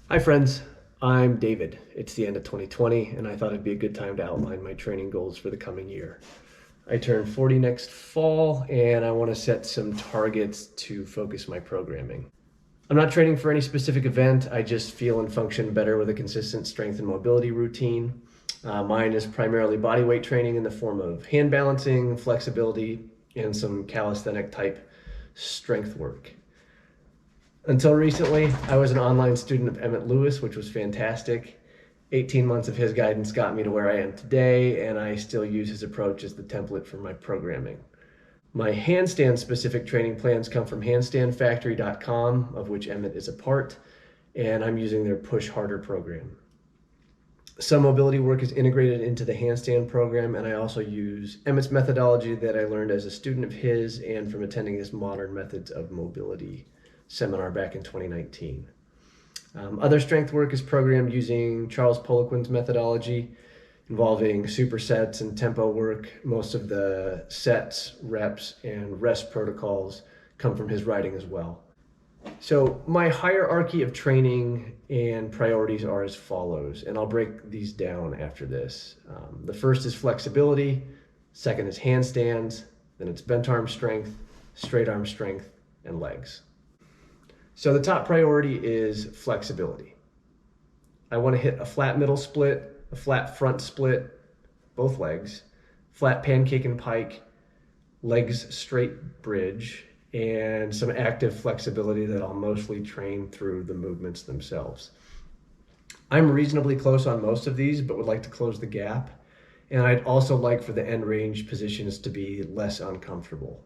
Hi friends, I'm David. It's the end of 2020 and I thought it'd be a good time to outline my training goals for the coming year. I turn 40 next fall and I want to set some targets to focus my programming. I'm not training for any specific event, I just feel and function better with a consistent strength and mobility routine. Mine is primarily bodyweight training in the form of hand balancing, flexibility, and some calisthenic type strength work. Until recently, I was an online student of EMMET, which was fantastic. 18 months of his guidance got me to where I am today, and I still use his approach as the template for my programming. My handstand specific training plans come from handstandfactory.com, of which EMMET is a part, and I'm using their Push Harder program. Some mobility work is integrated into the handstand program, and I also use EMMET's methodology that I learned as a student of his and from attending his Modern Methods of Mobility seminar back in 2019. Other strength work is programmed using Charles Poliquin's methodology involving supersets and tempo work. Most of the sets, reps, and rest protocols come from his writing as well. So my hierarchy of training and priorities are as follows, and I'll break these down after this. The first is flexibility, second is handstands, then it's bent arm strength, straight arm strength, and legs. So the top priority is flexibility. I want to hit a flat middle split, a flat front split, both legs, flat pancake and pike, legs straight bridge, and some active flexibility that I'll mostly train through the movements themselves. I'm reasonably close on most of these, but would like to close the gap. And I'd also like for the end range positions to be less uncomfortable.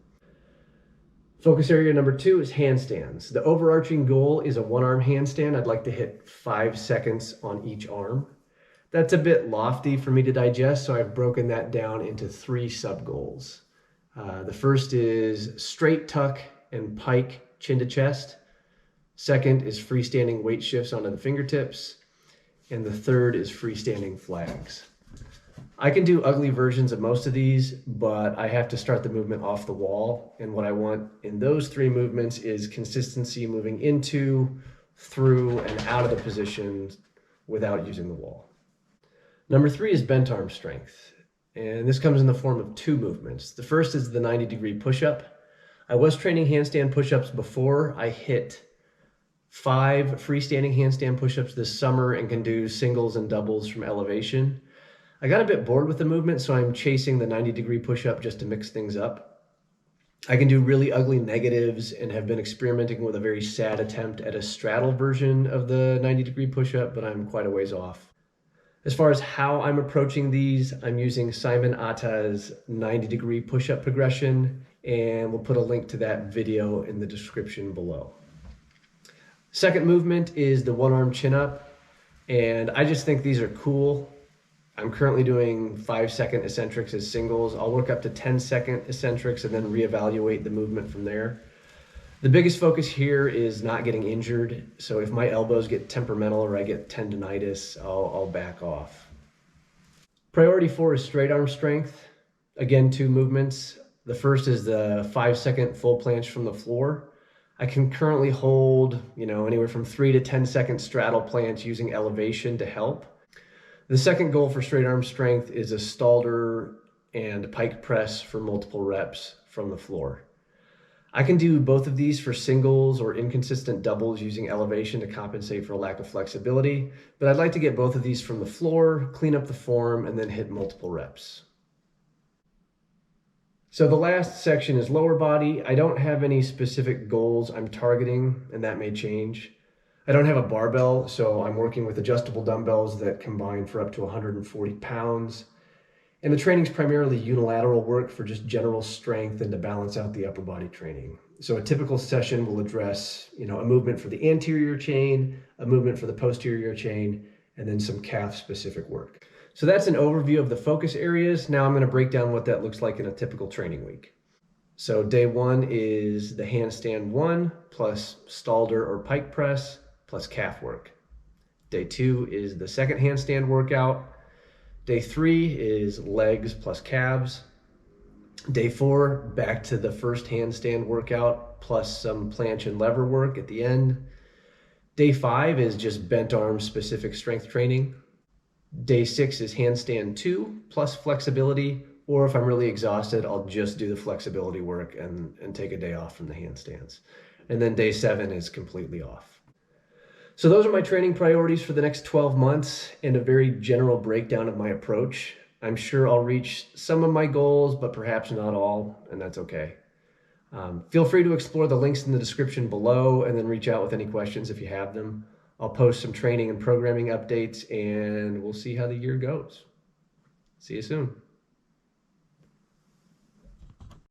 Focus area number 2 is handstands. The overarching goal is a one-arm handstand. I'd like to hit 5 seconds on each arm. That's a bit lofty for me to digest, so I've broken that down into 3 sub-goals. The first is straight tuck and pike chin to chest. Second is freestanding weight shifts onto the fingertips. And the third is freestanding flags. I can do ugly versions of most of these, but I have to start the movement off the wall. And what I want in those 3 movements is consistency moving into, through, and out of the position without using the wall. Number 3 is bent arm strength. And this comes in the form of 2 movements. The first is the 90-degree push-up. I was training handstand push-ups before. I hit 5 freestanding handstand push-ups this summer and can do singles and doubles from elevation. I got a bit bored with the movement, so I'm chasing the 90-degree push-up just to mix things up. I can do really ugly negatives and have been experimenting with a very sad attempt at a straddle version of the 90-degree push-up, but I'm quite a ways off. As far as how I'm approaching these, I'm using Simon Atta's 90-degree push-up progression, and we'll put a link to that video in the description below. Second movement is the one-arm chin-up, and I just think these are cool. I'm currently doing 5-second eccentrics as singles. I'll work up to 10-second eccentrics and then reevaluate the movement from there. The biggest focus here is not getting injured. So if my elbows get temperamental or I get tendonitis, I'll back off. Priority 4 is straight arm strength. Again, 2 movements. The first is the 5-second full planche from the floor. I can currently hold, anywhere from 3 to 10-second straddle planche using elevation to help. The second goal for straight arm strength is a Stalder and pike press for multiple reps from the floor. I can do both of these for singles or inconsistent doubles using elevation to compensate for a lack of flexibility, but I'd like to get both of these from the floor, clean up the form, and then hit multiple reps. So the last section is lower body. I don't have any specific goals I'm targeting, and that may change. I don't have a barbell, so I'm working with adjustable dumbbells that combine for up to 140 pounds. And the training's primarily unilateral work for just general strength and to balance out the upper body training. So a typical session will address, a movement for the anterior chain, a movement for the posterior chain, and then some calf specific work. So that's an overview of the focus areas. Now I'm going to break down what that looks like in a typical training week. So day 1 is the handstand 1 plus Stalder or pike press plus calf work. Day 2 is the second handstand workout. Day 3 is legs plus calves. Day 4, back to the first handstand workout plus some planche and lever work at the end. Day 5 is just bent arm specific strength training. Day 6 is handstand 2 plus flexibility, or if I'm really exhausted, I'll just do the flexibility work and take a day off from the handstands. And then day 7 is completely off. So those are my training priorities for the next 12 months and a very general breakdown of my approach. I'm sure I'll reach some of my goals, but perhaps not all, and that's okay. Feel free to explore the links in the description below and then reach out with any questions if you have them. I'll post some training and programming updates, and we'll see how the year goes. See you soon.